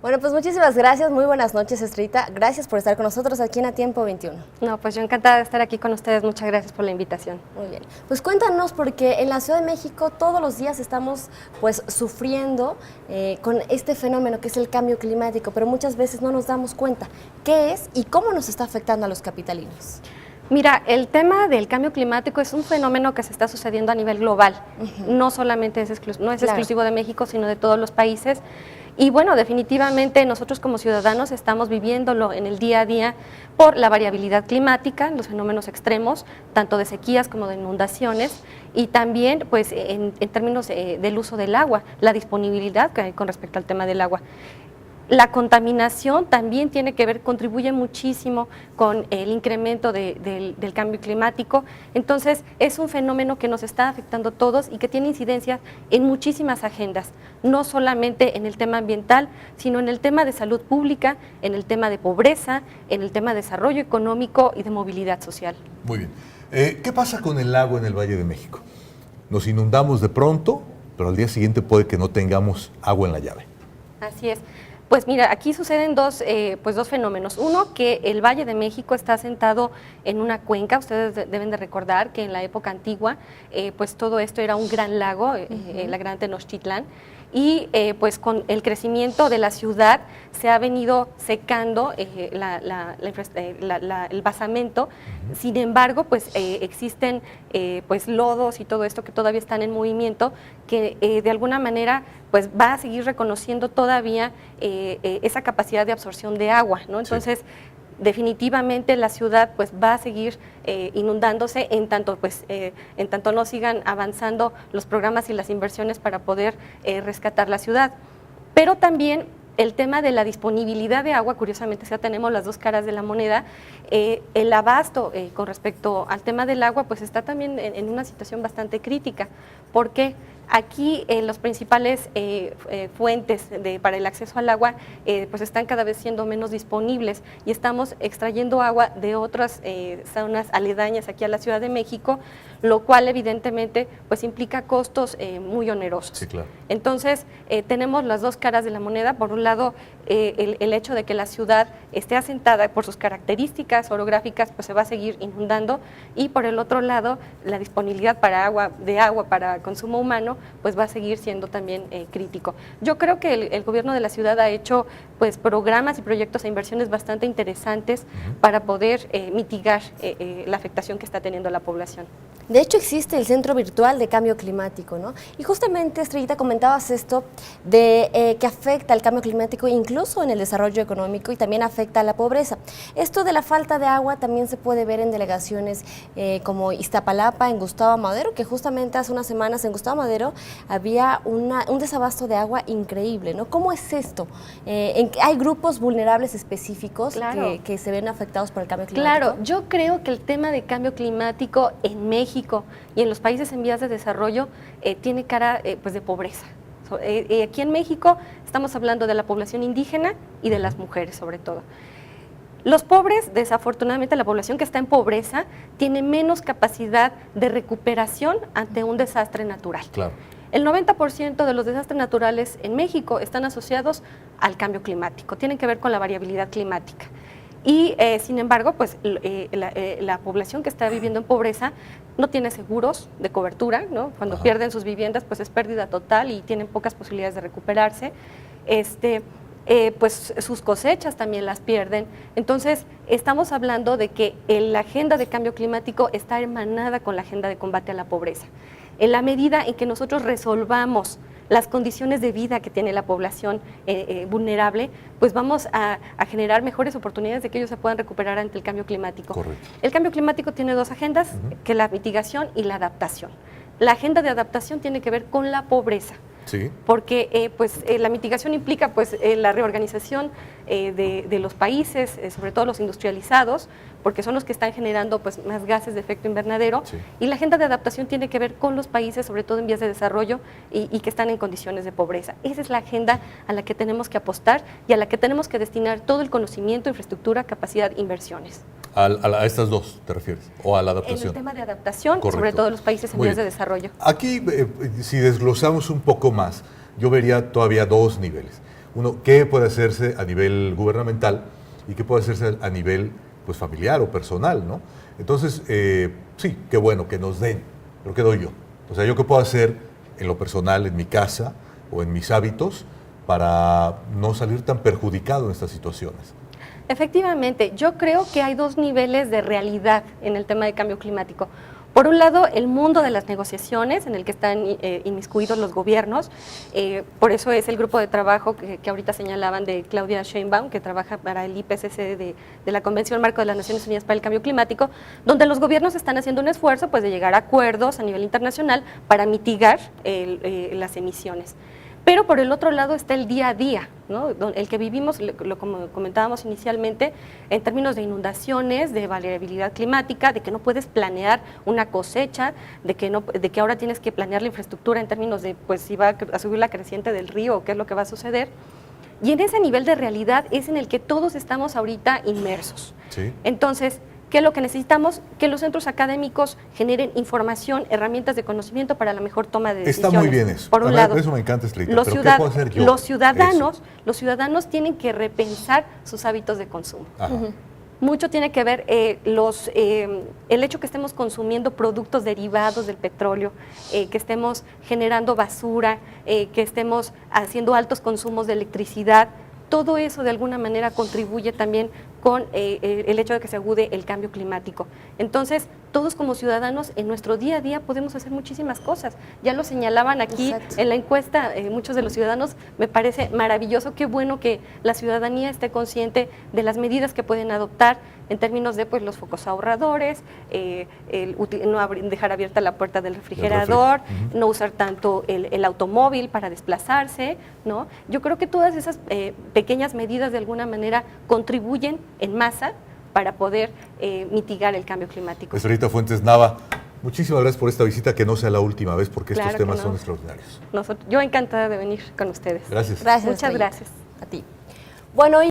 Bueno, pues muchísimas gracias, muy buenas noches, Estrellita. Gracias por estar con nosotros aquí en A Tiempo 21. No, pues yo encantada de estar aquí con ustedes. Muchas gracias por la invitación. Muy bien. Pues cuéntanos, porque en la Ciudad de México todos los días estamos pues sufriendo con este fenómeno que es el cambio climático, pero muchas veces no nos damos cuenta qué es y cómo nos está afectando a los capitalinos. Mira, el tema del cambio climático es un fenómeno que se está sucediendo a nivel global. No solamente es exclusivo de México, sino de todos los países. Y bueno, definitivamente nosotros como ciudadanos estamos viviéndolo en el día a día por la variabilidad climática, los fenómenos extremos, tanto de sequías como de inundaciones, y también pues en términos del uso del agua, la disponibilidad que hay con respecto al tema del agua. La contaminación también tiene que ver, contribuye muchísimo con el incremento del cambio climático. Entonces, es un fenómeno que nos está afectando a todos y que tiene incidencia en muchísimas agendas, no solamente en el tema ambiental, sino en el tema de salud pública, en el tema de pobreza, en el tema de desarrollo económico y de movilidad social. Muy bien. ¿Qué pasa con el agua en el Valle de México? Nos inundamos de pronto, pero al día siguiente puede que no tengamos agua en la llave. Así es. Pues mira, aquí suceden dos fenómenos. Uno, que el Valle de México está asentado en una cuenca. Ustedes deben de recordar que en la época antigua, pues todo esto era un gran lago, la gran Tenochtitlán, y pues con el crecimiento de la ciudad se ha venido secando el basamento. Sin embargo, pues existen pues lodos y todo esto que todavía están en movimiento, que de alguna manera pues va a seguir reconociendo todavía esa capacidad de absorción de agua, ¿no? Entonces, definitivamente la ciudad pues va a seguir inundándose en tanto no sigan avanzando los programas y las inversiones para poder rescatar la ciudad. Pero también el tema de la disponibilidad de agua, curiosamente ya tenemos las dos caras de la moneda. El abasto con respecto al tema del agua pues está también en una situación bastante crítica. ¿Por qué? Aquí los principales fuentes para el acceso al agua pues están cada vez siendo menos disponibles y estamos extrayendo agua de otras zonas aledañas aquí a la Ciudad de México, lo cual evidentemente pues implica costos muy onerosos. Sí, claro. Entonces tenemos las dos caras de la moneda. Por un lado, el hecho de que la ciudad esté asentada por sus características orográficas pues se va a seguir inundando, y por el otro lado la disponibilidad de agua para consumo humano pues va a seguir siendo también crítico. Yo creo que el gobierno de la ciudad ha hecho pues programas y proyectos e inversiones bastante interesantes para poder mitigar la afectación que está teniendo la población. De hecho, existe el Centro Virtual de Cambio Climático, ¿no? Y justamente, Estrellita, comentabas esto de que afecta al cambio climático incluso en el desarrollo económico y también afecta a la pobreza. Esto de la falta de agua también se puede ver en delegaciones como Iztapalapa, en Gustavo Madero, que justamente hace unas semanas en Gustavo Madero había un desabasto de agua increíble, ¿no? ¿Cómo es esto? ¿Hay grupos vulnerables específicos que se ven afectados por el cambio climático? Claro, yo creo que el tema de cambio climático en México y en los países en vías de desarrollo tiene cara pues de pobreza. Aquí en México estamos hablando de la población indígena y de las mujeres sobre todo. Los pobres, desafortunadamente la población que está en pobreza tiene menos capacidad de recuperación ante un desastre natural. Claro. El 90% de los desastres naturales en México están asociados al cambio climático, tienen que ver con la variabilidad climática. Y sin embargo, pues la población que está viviendo en pobreza no tiene seguros de cobertura, ¿no? Cuando pierden sus viviendas, pues es pérdida total y tienen pocas posibilidades de recuperarse. Pues sus cosechas también las pierden. Entonces, estamos hablando de que la agenda de cambio climático está hermanada con la agenda de combate a la pobreza. En la medida en que nosotros resolvamos las condiciones de vida que tiene la población vulnerable, pues vamos a generar mejores oportunidades de que ellos se puedan recuperar ante el cambio climático. Correcto. El cambio climático tiene dos agendas, que la mitigación y la adaptación. La agenda de adaptación tiene que ver con la pobreza. Sí. Porque la mitigación implica la reorganización de los países, sobre todo los industrializados, porque son los que están generando pues, más gases de efecto invernadero. Sí. Y la agenda de adaptación tiene que ver con los países, sobre todo en vías de desarrollo y que están en condiciones de pobreza. Esa es la agenda a la que tenemos que apostar y a la que tenemos que destinar todo el conocimiento, infraestructura, capacidad, inversiones. A estas dos te refieres, o a la adaptación. En el tema de adaptación, correcto, sobre todo los países en vías de desarrollo. Aquí, si desglosamos un poco más, yo vería todavía dos niveles. qué puede hacerse a nivel gubernamental y qué puede hacerse a nivel pues, familiar o personal, ¿no? Entonces, sí, qué bueno que nos den, pero ¿qué doy yo? O sea, ¿yo qué puedo hacer en lo personal, en mi casa o en mis hábitos para no salir tan perjudicado en estas situaciones? Efectivamente, yo creo que hay dos niveles de realidad en el tema de cambio climático. Por un lado, el mundo de las negociaciones en el que están inmiscuidos los gobiernos, por eso es el grupo de trabajo que ahorita señalaban de Claudia Sheinbaum, que trabaja para el IPCC de la Convención Marco de las Naciones Unidas para el Cambio Climático, donde los gobiernos están haciendo un esfuerzo pues, de llegar a acuerdos a nivel internacional para mitigar las emisiones. Pero por el otro lado está el día a día, ¿no? El que vivimos, como comentábamos inicialmente, en términos de inundaciones, de variabilidad climática, de que no puedes planear una cosecha, de que ahora tienes que planear la infraestructura en términos de pues, si va a subir la creciente del río o qué es lo que va a suceder. Y en ese nivel de realidad es en el que todos estamos ahorita inmersos. Sí. Entonces, ¿qué es lo que necesitamos? Que los centros académicos generen información, herramientas de conocimiento para la mejor toma de decisiones. Está muy bien eso. Por un lado, eso me encanta, Estrellita, los, pero ¿qué puedo hacer yo? los ciudadanos tienen que repensar sus hábitos de consumo. Ajá. Mucho tiene que ver el hecho que estemos consumiendo productos derivados del petróleo, que estemos generando basura, que estemos haciendo altos consumos de electricidad. Todo eso de alguna manera contribuye también con el hecho de que se agude el cambio climático. Entonces, todos como ciudadanos en nuestro día a día podemos hacer muchísimas cosas. Ya lo señalaban aquí en la encuesta, muchos de los ciudadanos, me parece maravilloso, qué bueno que la ciudadanía esté consciente de las medidas que pueden adoptar en términos de pues, los focos ahorradores, no dejar abierta la puerta del refrigerador, no usar tanto el automóvil para desplazarse, ¿no? Yo creo que todas esas pequeñas medidas de alguna manera contribuyen en masa para poder mitigar el cambio climático. Estrellita Fuentes Nava, muchísimas gracias por esta visita, que no sea la última vez porque Claro estos temas no. son extraordinarios. Yo encantada de venir con ustedes. Gracias. Gracias, Muchas Estrella. gracias. A ti. Bueno,